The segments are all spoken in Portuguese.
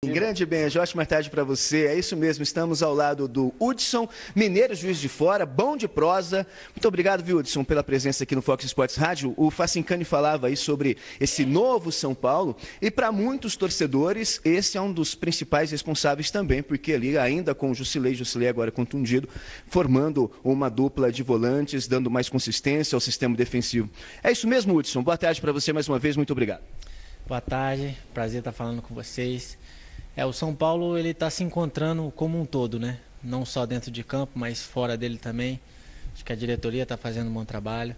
Grande Benja, ótima tarde para você. É isso mesmo, estamos ao lado do Hudson Mineiro, Juiz de Fora, bom de prosa. Muito obrigado, viu, Hudson, pela presença aqui no Fox Sports Rádio. O Facincani falava aí sobre esse novo São Paulo e para muitos torcedores esse é um dos principais responsáveis também, porque ali ainda com o Jusilei agora contundido, formando uma dupla de volantes, dando mais consistência ao sistema defensivo. É isso mesmo, Hudson. Boa tarde para você mais uma vez, muito obrigado. Boa tarde, prazer estar falando com vocês. O São Paulo ele está se encontrando como um todo, né? Não só dentro de campo, mas fora dele também. Acho que a diretoria está fazendo um bom trabalho.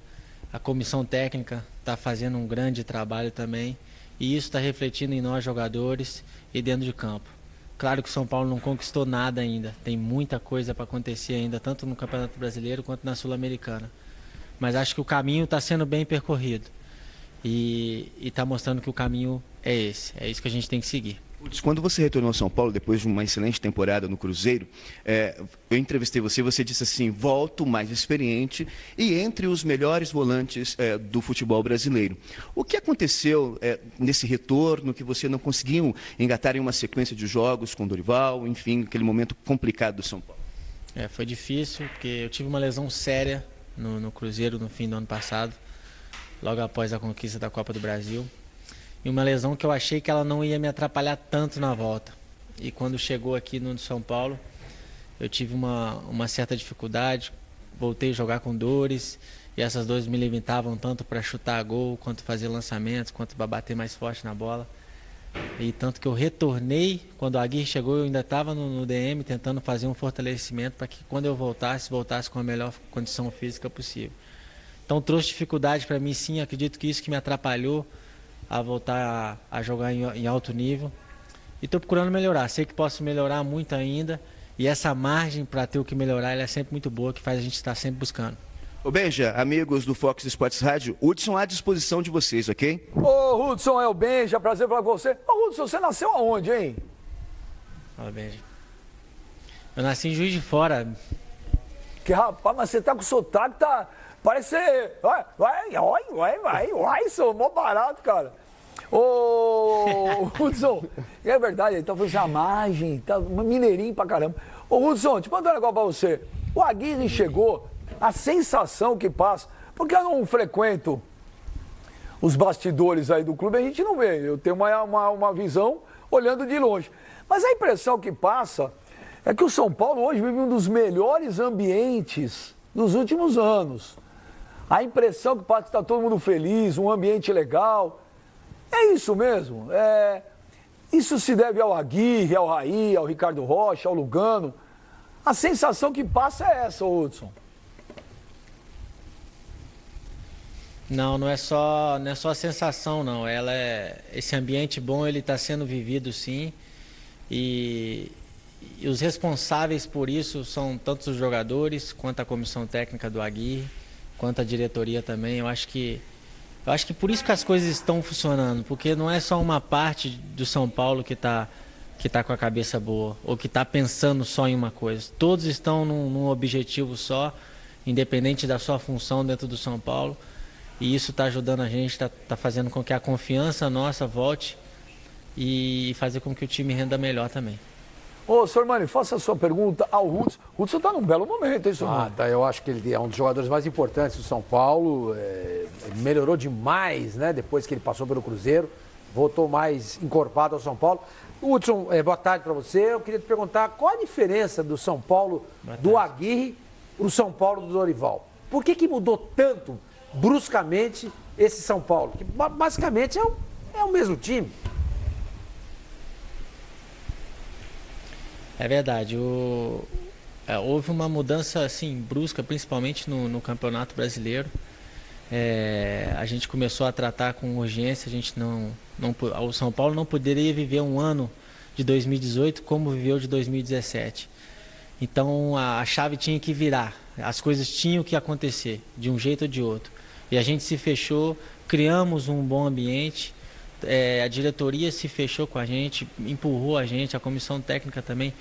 A comissão técnica está fazendo um grande trabalho também. E isso está refletindo em nós jogadores e dentro de campo. Claro que o São Paulo não conquistou nada ainda. Tem muita coisa para acontecer ainda, tanto no Campeonato Brasileiro quanto na Sul-Americana. Mas acho que o caminho está sendo bem percorrido. E está mostrando que o caminho é esse. É isso que a gente tem que seguir. Quando você retornou ao São Paulo, depois de uma excelente temporada no Cruzeiro, eu entrevistei você, você disse assim, volto mais experiente e entre os melhores volantes do futebol brasileiro. O que aconteceu nesse retorno que você não conseguiu engatar em uma sequência de jogos com Dorival, enfim, aquele momento complicado do São Paulo? Foi difícil, porque eu tive uma lesão séria no Cruzeiro no fim do ano passado, logo após a conquista da Copa do Brasil. E uma lesão que eu achei que ela não ia me atrapalhar tanto na volta. E quando chegou aqui no São Paulo, eu tive uma certa dificuldade, voltei a jogar com dores, e essas dores me limitavam tanto para chutar gol, quanto fazer lançamentos, quanto para bater mais forte na bola. E tanto que eu retornei, quando a Aguirre chegou, eu ainda estava no DM, tentando fazer um fortalecimento para que quando eu voltasse com a melhor condição física possível. Então trouxe dificuldade para mim sim, acredito que isso que me atrapalhou a voltar a jogar em alto nível. E estou procurando melhorar, sei que posso melhorar muito ainda. E essa margem para ter o que melhorar ela é sempre muito boa, que faz a gente estar sempre buscando. Ô Benja, amigos do Fox Sports Rádio, Hudson à disposição de vocês, ok? Ô Hudson, é o Benja, prazer falar com você. Ô Hudson, você nasceu aonde, hein? Fala, Benja. Eu nasci em Juiz de Fora. Que rapaz, mas você tá com sotaque, tá... Parece ser... Vai, sou mó barato, cara. Ô, Hudson, é verdade, ele tá fazendo a margem, tá mineirinho pra caramba. Ô, Hudson, deixa eu mandar um negócio pra você. O Aguirre chegou, a sensação que passa, porque eu não frequento os bastidores aí do clube, a gente não vê. Eu tenho uma visão olhando de longe. Mas a impressão que passa é que o São Paulo hoje vive um dos melhores ambientes dos últimos anos. A impressão que passa é que está todo mundo feliz, um ambiente legal. É isso mesmo. Isso se deve ao Aguirre, ao Raí, ao Ricardo Rocha, ao Lugano. A sensação que passa é essa, Hudson. Não é só a sensação, não. Esse ambiente bom, ele está sendo vivido, sim. E os responsáveis por isso são tanto os jogadores, quanto a comissão técnica do Aguirre, quanto a diretoria também. Eu acho que por isso que as coisas estão funcionando, porque não é só uma parte do São Paulo que tá com a cabeça boa, ou que está pensando só em uma coisa. Todos estão num objetivo só, independente da sua função dentro do São Paulo. E isso está ajudando a gente, está fazendo com que a confiança nossa volte e fazer com que o time renda melhor também. Ô, Sormani, faça a sua pergunta ao Hudson. Hudson está num belo momento, hein, Sormani? Eu acho que ele é um dos jogadores mais importantes do São Paulo. Ele melhorou demais, né? Depois que ele passou pelo Cruzeiro. Voltou mais encorpado ao São Paulo. Hudson, boa tarde para você. Eu queria te perguntar qual a diferença do São Paulo do Aguirre para o São Paulo do Dorival. Por que mudou tanto, bruscamente, esse São Paulo? Que basicamente é o mesmo time. É verdade, houve uma mudança assim, brusca, principalmente no Campeonato Brasileiro. A gente começou a tratar com urgência, o São Paulo não poderia viver um ano de 2018 como viveu de 2017. Então a chave tinha que virar, as coisas tinham que acontecer, de um jeito ou de outro. E a gente se fechou, criamos um bom ambiente. A diretoria se fechou com a gente, empurrou a gente, a comissão técnica também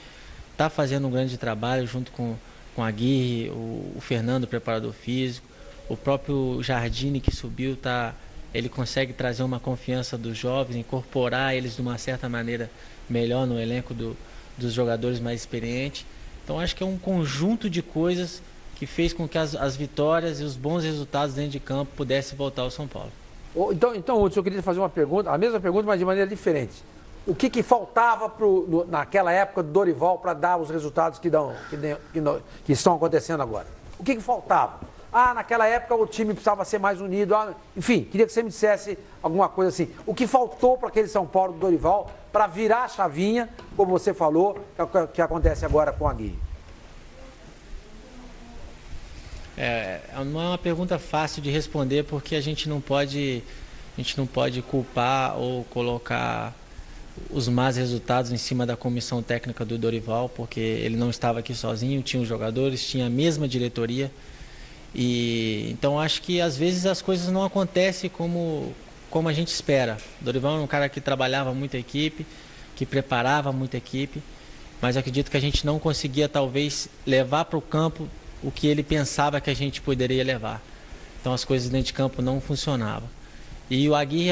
está fazendo um grande trabalho junto com a Aguirre, o Fernando, o preparador físico, o próprio Jardine que subiu está ele consegue trazer uma confiança dos jovens, incorporar eles de uma certa maneira melhor no elenco dos jogadores mais experientes. Então acho que é um conjunto de coisas que fez com que as vitórias e os bons resultados dentro de campo pudessem voltar ao São Paulo. Então, Hudson, eu queria fazer uma pergunta, a mesma pergunta, mas de maneira diferente. O que faltava naquela época do Dorival para dar os resultados que estão acontecendo agora? O que faltava? Naquela época o time precisava ser mais unido. Enfim, queria que você me dissesse alguma coisa assim. O que faltou para aquele São Paulo do Dorival para virar a chavinha, como você falou, que acontece agora com a Aguirre? Não é uma pergunta fácil de responder, porque a gente não pode culpar ou colocar os más resultados em cima da comissão técnica do Dorival, porque ele não estava aqui sozinho, tinha os jogadores, tinha a mesma diretoria. E então acho que às vezes as coisas não acontecem como a gente espera. O Dorival é um cara que trabalhava muito a equipe, que preparava muito a equipe, mas acredito que a gente não conseguia talvez levar para o campo o que ele pensava que a gente poderia levar. Então as coisas dentro de campo não funcionavam. E o Aguirre,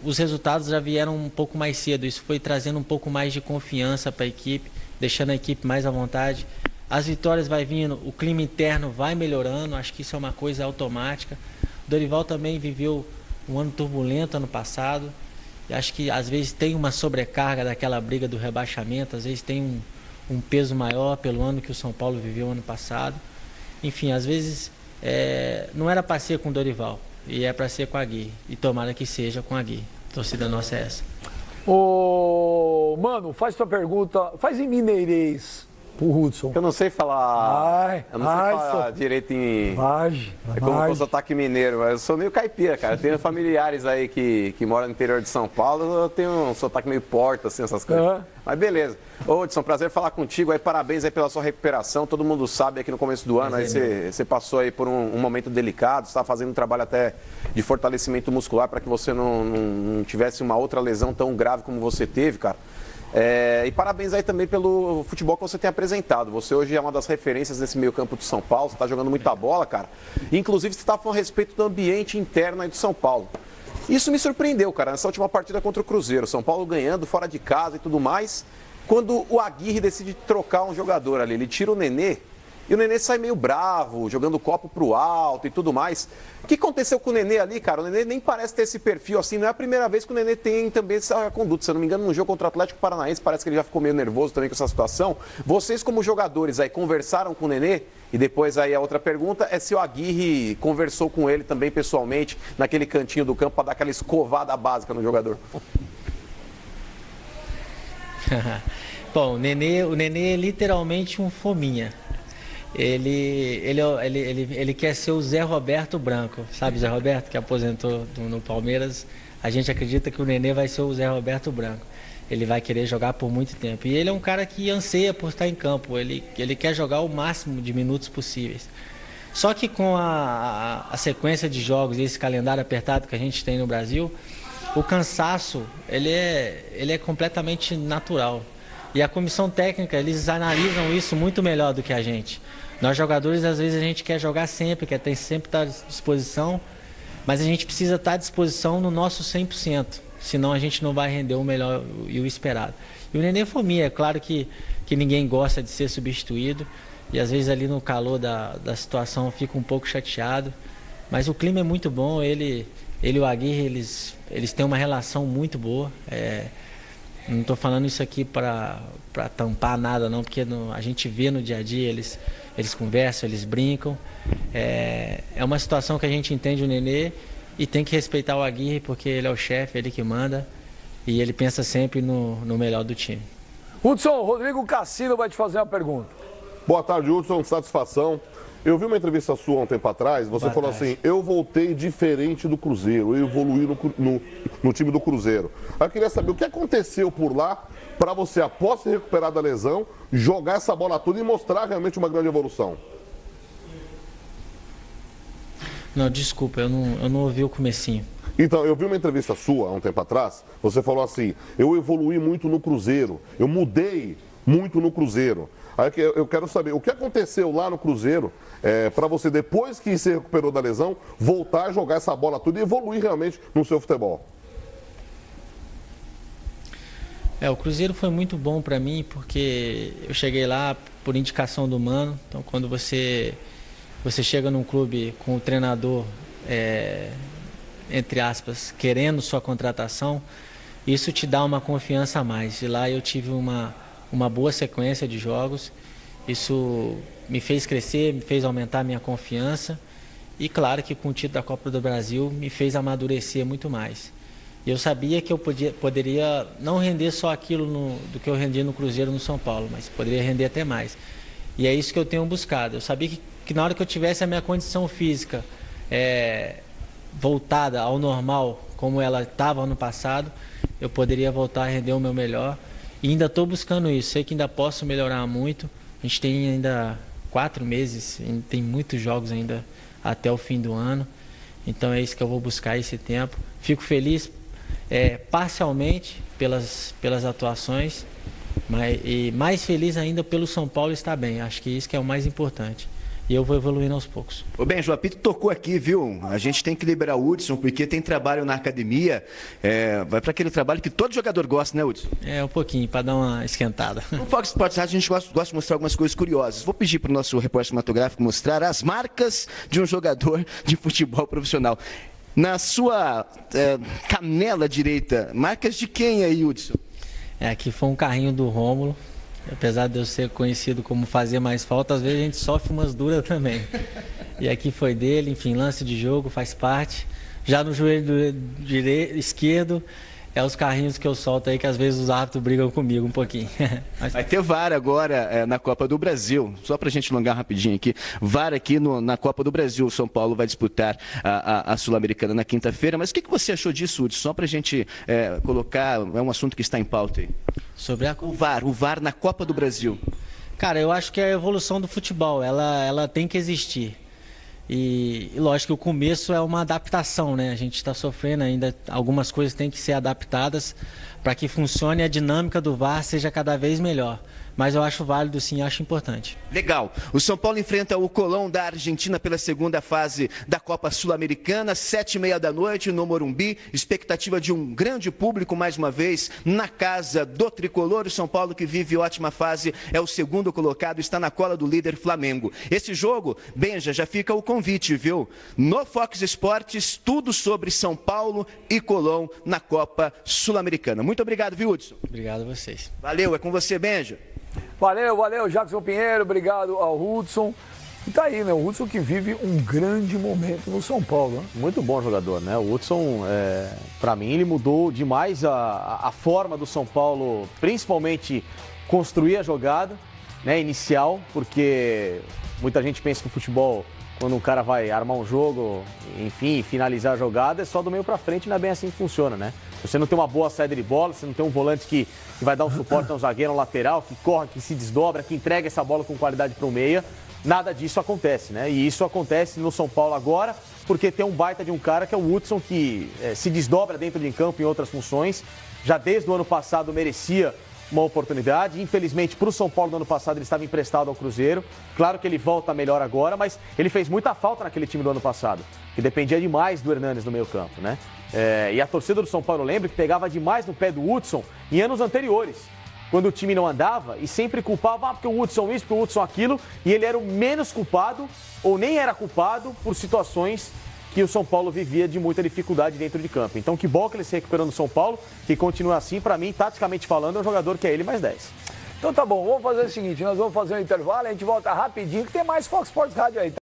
os resultados já vieram um pouco mais cedo. Isso foi trazendo um pouco mais de confiança para a equipe, deixando a equipe mais à vontade. As vitórias vai vindo, o clima interno vai melhorando, acho que isso é uma coisa automática. O Dorival também viveu um ano turbulento ano passado, e acho que às vezes tem uma sobrecarga daquela briga do rebaixamento, às vezes tem um peso maior pelo ano que o São Paulo viveu ano passado. Enfim, às vezes não era para ser com o Dorival, e é para ser com a Aguirre, e tomara que seja com a Aguirre. A torcida nossa é essa. Mano, faz tua pergunta, faz em mineirês pro Hudson. Eu não sei falar. Eu não sei falar direito em. É como o sotaque mineiro, mas eu sou meio caipira, cara. Eu tenho familiares aí que moram no interior de São Paulo, eu tenho um sotaque meio porta, assim, essas coisas. Mas beleza. Ô, Hudson, prazer falar contigo aí, parabéns aí pela sua recuperação. Todo mundo sabe aqui no começo do ano, aí você passou aí por um momento delicado, você está fazendo um trabalho até de fortalecimento muscular para que você não tivesse uma outra lesão tão grave como você teve, cara. E parabéns aí também pelo futebol que você tem apresentado. Você hoje é uma das referências nesse meio campo de São Paulo, você está jogando muita bola, cara. Inclusive, você está falando a respeito do ambiente interno aí de São Paulo. Isso me surpreendeu, cara, nessa última partida contra o Cruzeiro. São Paulo ganhando, fora de casa e tudo mais. Quando o Aguirre decide trocar um jogador ali, ele tira o Nenê, e o Nenê sai meio bravo, jogando o copo pro alto e tudo mais. O que aconteceu com o Nenê ali, cara? O Nenê nem parece ter esse perfil assim, não é a primeira vez que o Nenê tem também essa conduta. Se eu não me engano, no jogo contra o Atlético Paranaense, parece que ele já ficou meio nervoso também com essa situação. Vocês, como jogadores, aí conversaram com o Nenê? E depois aí a outra pergunta é se o Aguirre conversou com ele também pessoalmente, naquele cantinho do campo, para dar aquela escovada básica no jogador. Bom, o Nenê é literalmente um fominha. Ele quer ser o Zé Roberto Branco, sabe o Zé Roberto, que aposentou no Palmeiras? A gente acredita que o Nenê vai ser o Zé Roberto Branco. Ele vai querer jogar por muito tempo. E ele é um cara que anseia por estar em campo, ele quer jogar o máximo de minutos possíveis. Só que com a sequência de jogos e esse calendário apertado que a gente tem no Brasil, o cansaço ele é completamente natural. E a comissão técnica, eles analisam isso muito melhor do que a gente. Nós jogadores, às vezes, a gente quer jogar sempre, quer sempre estar à disposição, mas a gente precisa estar à disposição no nosso 100%, senão a gente não vai render o melhor e o esperado. E o Nenê é fominha, é claro que ninguém gosta de ser substituído, e às vezes ali no calor da situação fica um pouco chateado, mas o clima é muito bom, ele e o Aguirre, eles têm uma relação muito boa. Não estou falando isso aqui para tampar nada, não, porque a gente vê no dia a dia, eles conversam, eles brincam. É uma situação que a gente entende o Nenê e tem que respeitar o Aguirre, porque ele é o chefe, ele que manda, e ele pensa sempre no melhor do time. Hudson, Rodrigo Cassino vai te fazer uma pergunta. Boa tarde, Hudson, satisfação. Eu vi uma entrevista sua há um tempo atrás, você falou assim, eu voltei diferente do Cruzeiro, eu evoluí no time do Cruzeiro. Aí eu queria saber o que aconteceu por lá para você, após se recuperar da lesão, jogar essa bola toda e mostrar realmente uma grande evolução. Não, desculpa, eu não ouvi o comecinho. Então, eu vi uma entrevista sua há um tempo atrás, você falou assim, eu evoluí muito no Cruzeiro, eu mudei muito no Cruzeiro. Aí eu quero saber, o que aconteceu lá no Cruzeiro para você, depois que se recuperou da lesão, voltar a jogar essa bola toda e evoluir realmente no seu futebol? O Cruzeiro foi muito bom para mim, porque eu cheguei lá por indicação do Mano. Então, quando você chega num clube com o treinador, entre aspas, querendo sua contratação, isso te dá uma confiança a mais. E lá eu tive uma boa sequência de jogos. Isso me fez crescer, me fez aumentar a minha confiança. E claro que com o título da Copa do Brasil me fez amadurecer muito mais. E eu sabia que eu poderia não render só aquilo do que eu rendia no Cruzeiro, no São Paulo, mas poderia render até mais. E é isso que eu tenho buscado. Eu sabia que na hora que eu tivesse a minha condição física voltada ao normal, como ela estava ano passado, eu poderia voltar a render o meu melhor. E ainda estou buscando isso. Sei que ainda posso melhorar muito. A gente tem ainda 4 meses, tem muitos jogos ainda até o fim do ano. Então é isso que eu vou buscar esse tempo. Fico feliz parcialmente pelas atuações, e mais feliz ainda pelo São Paulo estar bem. Acho que isso que é o mais importante. E eu vou evoluindo aos poucos. Ô Ben, o Apito tocou aqui, viu? A gente tem que liberar o Hudson, porque tem trabalho na academia. Vai para aquele trabalho que todo jogador gosta, né, Hudson? Um pouquinho, para dar uma esquentada. No Fox Sports Rádio a gente gosta de mostrar algumas coisas curiosas. Vou pedir para o nosso repórter cinematográfico mostrar as marcas de um jogador de futebol profissional. Na sua canela direita, marcas de quem aí, Hudson? Aqui foi um carrinho do Rômulo. Apesar de eu ser conhecido como fazer mais falta, às vezes a gente sofre umas duras também. E aqui foi dele, enfim, lance de jogo, faz parte. Já no joelho esquerdo, os carrinhos que eu solto aí, que às vezes os árbitros brigam comigo um pouquinho. Vai ter VAR agora na Copa do Brasil. Só pra gente alongar rapidinho aqui. VAR aqui na Copa do Brasil. O São Paulo vai disputar a Sul-Americana na quinta-feira. Mas o que você achou disso, Hudson? Só pra gente colocar, é um assunto que está em pauta aí. Sobre o VAR na Copa do Brasil. Cara, eu acho que é a evolução do futebol, ela tem que existir. E lógico que o começo é uma adaptação, né? A gente está sofrendo ainda, algumas coisas têm que ser adaptadas para que funcione a dinâmica do VAR seja cada vez melhor. Mas eu acho válido sim, acho importante. Legal. O São Paulo enfrenta o Colón da Argentina pela segunda fase da Copa Sul-Americana, 7h30 da noite no Morumbi. Expectativa de um grande público mais uma vez na casa do tricolor. O São Paulo, que vive ótima fase, é o segundo colocado, está na cola do líder Flamengo. Esse jogo, Benja, já fica o convite, viu? No Fox Sports, tudo sobre São Paulo e Colón na Copa Sul-Americana. Muito obrigado, viu, Hudson? Obrigado a vocês. Valeu, é com você, Benja. Valeu, Jackson Pinheiro, obrigado ao Hudson. E tá aí, né? O Hudson que vive um grande momento no São Paulo. Né? Muito bom jogador, né? O Hudson, para mim, ele mudou demais a forma do São Paulo, principalmente construir a jogada, né, inicial, porque muita gente pensa que o futebol, quando um cara vai armar um jogo, enfim, finalizar a jogada, é só do meio para frente, não é bem assim que funciona, né? Você não tem uma boa saída de bola, você não tem um volante que vai dar um suporte a um zagueiro, um lateral, que corre, que se desdobra, que entrega essa bola com qualidade para o meia. Nada disso acontece, né? E isso acontece no São Paulo agora, porque tem um baita de um cara que é o Hudson, que se desdobra dentro de campo em outras funções. Já desde o ano passado merecia uma oportunidade. Infelizmente, para o São Paulo no ano passado, ele estava emprestado ao Cruzeiro. Claro que ele volta melhor agora, mas ele fez muita falta naquele time do ano passado, que dependia demais do Hernanes no meio campo, né? E a torcida do São Paulo, lembra, que pegava demais no pé do Hudson em anos anteriores, quando o time não andava, e sempre culpava, porque o Hudson isso, porque o Hudson aquilo, e ele era o menos culpado, ou nem era culpado, por situações que o São Paulo vivia de muita dificuldade dentro de campo. Então, que bom que ele se recuperou no São Paulo, que continua assim. Para mim, taticamente falando, é um jogador que é ele mais 10. Então tá bom, vamos fazer o seguinte, nós vamos fazer um intervalo, a gente volta rapidinho, que tem mais Fox Sports Rádio aí.